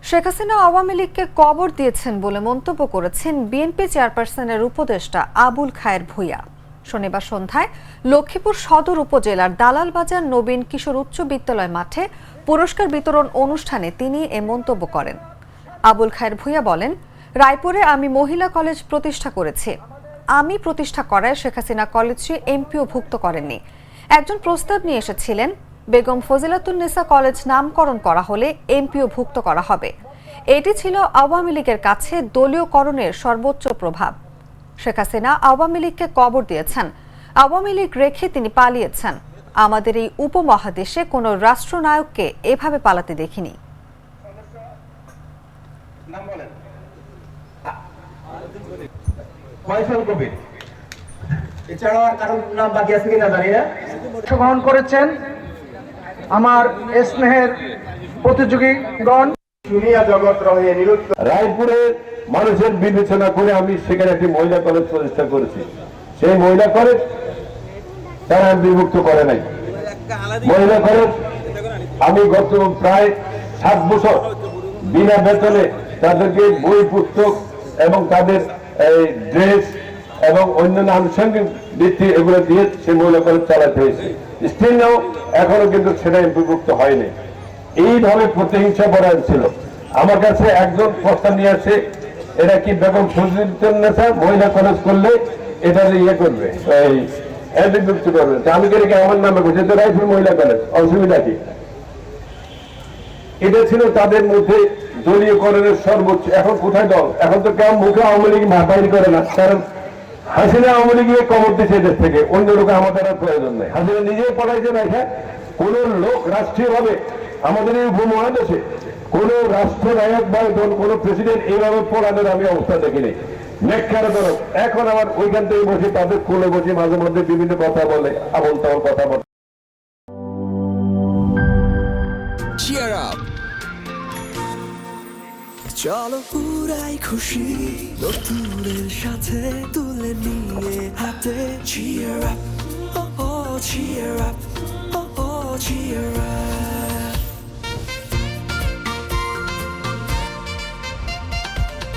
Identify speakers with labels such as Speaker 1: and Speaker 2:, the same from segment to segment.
Speaker 1: শেখ হাসিনা আওয়ামী লীগকে কবর দিয়েছেন বলে মন্তব্য করেছেন বিএনপি চেয়ারপারসনের উপদেষ্টা আবুল খায়ের ভূঁইয়া। শনিবার সন্ধ্যায় লক্ষ্মীপুর সদর উপজেলার দালালবাজার নবীন কিশোর উচ্চ বিদ্যালয় মাঠে পুরস্কার বিতরণ অনুষ্ঠানে তিনি এ মন্তব্য করেন। আবুল খায়ের ভূঁইয়া বলেন, রায়পুরে আমি মহিলা কলেজ প্রতিষ্ঠা করেছি। আমি প্রতিষ্ঠা করায় শেখ হাসিনা কলেজটি এমপিও ভুক্ত করেননি। একজন প্রস্তাব নিয়ে এসেছিলেন, বেগম ফজিলাতুন্নেসা কলেজ নামকরণ করা হলে এমপিও ভুক্ত করা হবে। এটি ছিল আওয়ামী লীগের কাছে দলীয়করণের সর্বোচ্চ প্রভাব। শেখ হাসিনা আওয়ামী লীগকে কবর দিয়েছেন, আওয়ামী লীগ রেখে তিনি পালিয়েছেন। আমাদের এই উপমহাদেশে কোনো রাষ্ট্রনায়ককে এভাবে পালাতে দেখিনি।
Speaker 2: এছাড়াও আর কারোর নাম বাকি আছে কিনা জানি না।
Speaker 3: অংশগ্রহণ করেছেন আমার স্নেহের প্রতিযোগীগণ।
Speaker 4: রায়পুরের মানুষের বিবেচনা করে আমি সেখানে একটি মহিলা কলেজ প্রতিষ্ঠা করেছি। সেই মহিলা কলেজ তারা বিভক্ত করে নাই। মহিলা কলেজ আমি গত প্রায় 7 বছর বিনা বেতনে তাদেরকে বই পুস্তক এবং তাদের ড্রেস এবং অন্যান্য আনুষঙ্গিক বৃত্তি এগুলো দিয়ে সেই মহিলা কলেজ চালাতে হয়েছে। স্টিল নাও এখনো কিন্তু সেটা এমপিভুক্ত হয়নি। এইভাবে প্রতিহিংসা পরায়ণ ছিল। আমার কাছে একজন প্রস্তাব নিয়ে আসে, এটা কি বেগম ফজিলাতুন্নেসা মহিলা কলেজ করলে এটা ইয়ে করবে, এমপিভুক্ত করবে। আমি কি আমার নামে বলছি তো রায়পুর মহিলা কলেজ, অসুবিধা কি? এটা ছিল তাদের মধ্যে দলীয়করণের সর্বোচ্চ। এখন কোথায় দল? এখন তো কেউ মুখে আওয়ামী লীগ বাইর করে না, কারণ হাসিনা আওয়ামী লীগকে কবর দিচ্ছে এদের থেকে। অন্য লোক আমাদের আর প্রয়োজন নেই। হাসিনা নিজেই পড়াইছে না। কোন লোক রাষ্ট্রীয় ভাবে আমাদের এই উপমহাদেশে কোন রাষ্ট্রনায়ক বা কোন প্রেসিডেন্ট এইভাবে পড়ানোর আমি অবস্থা দেখিনি। নেককারজনক। এখন আবার ওইখান থেকে বসে তাদের কোলে বসে মাঝে মধ্যে বিভিন্ন কথা বলে, আবল তাবল কথা বলে।
Speaker 5: Cheer up! চলো পুরাই খুশি নতুনের সাথে তুলে নিয়ে হাতে। Cheer up, oh oh cheer up, oh oh cheer up.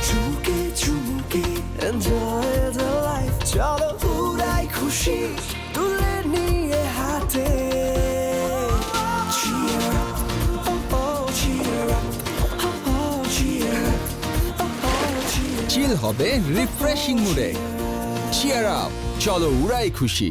Speaker 5: চুমুকে চুমুকে enjoy the life. চলো পুরাই খুশি তুলে নিয়ে হাতে। Cheer up, oh oh cheer up, oh oh cheer up. চিল হবে রিফ্রেশিং মুডে। চিয়ার আপ, চলো উড়াই খুশি।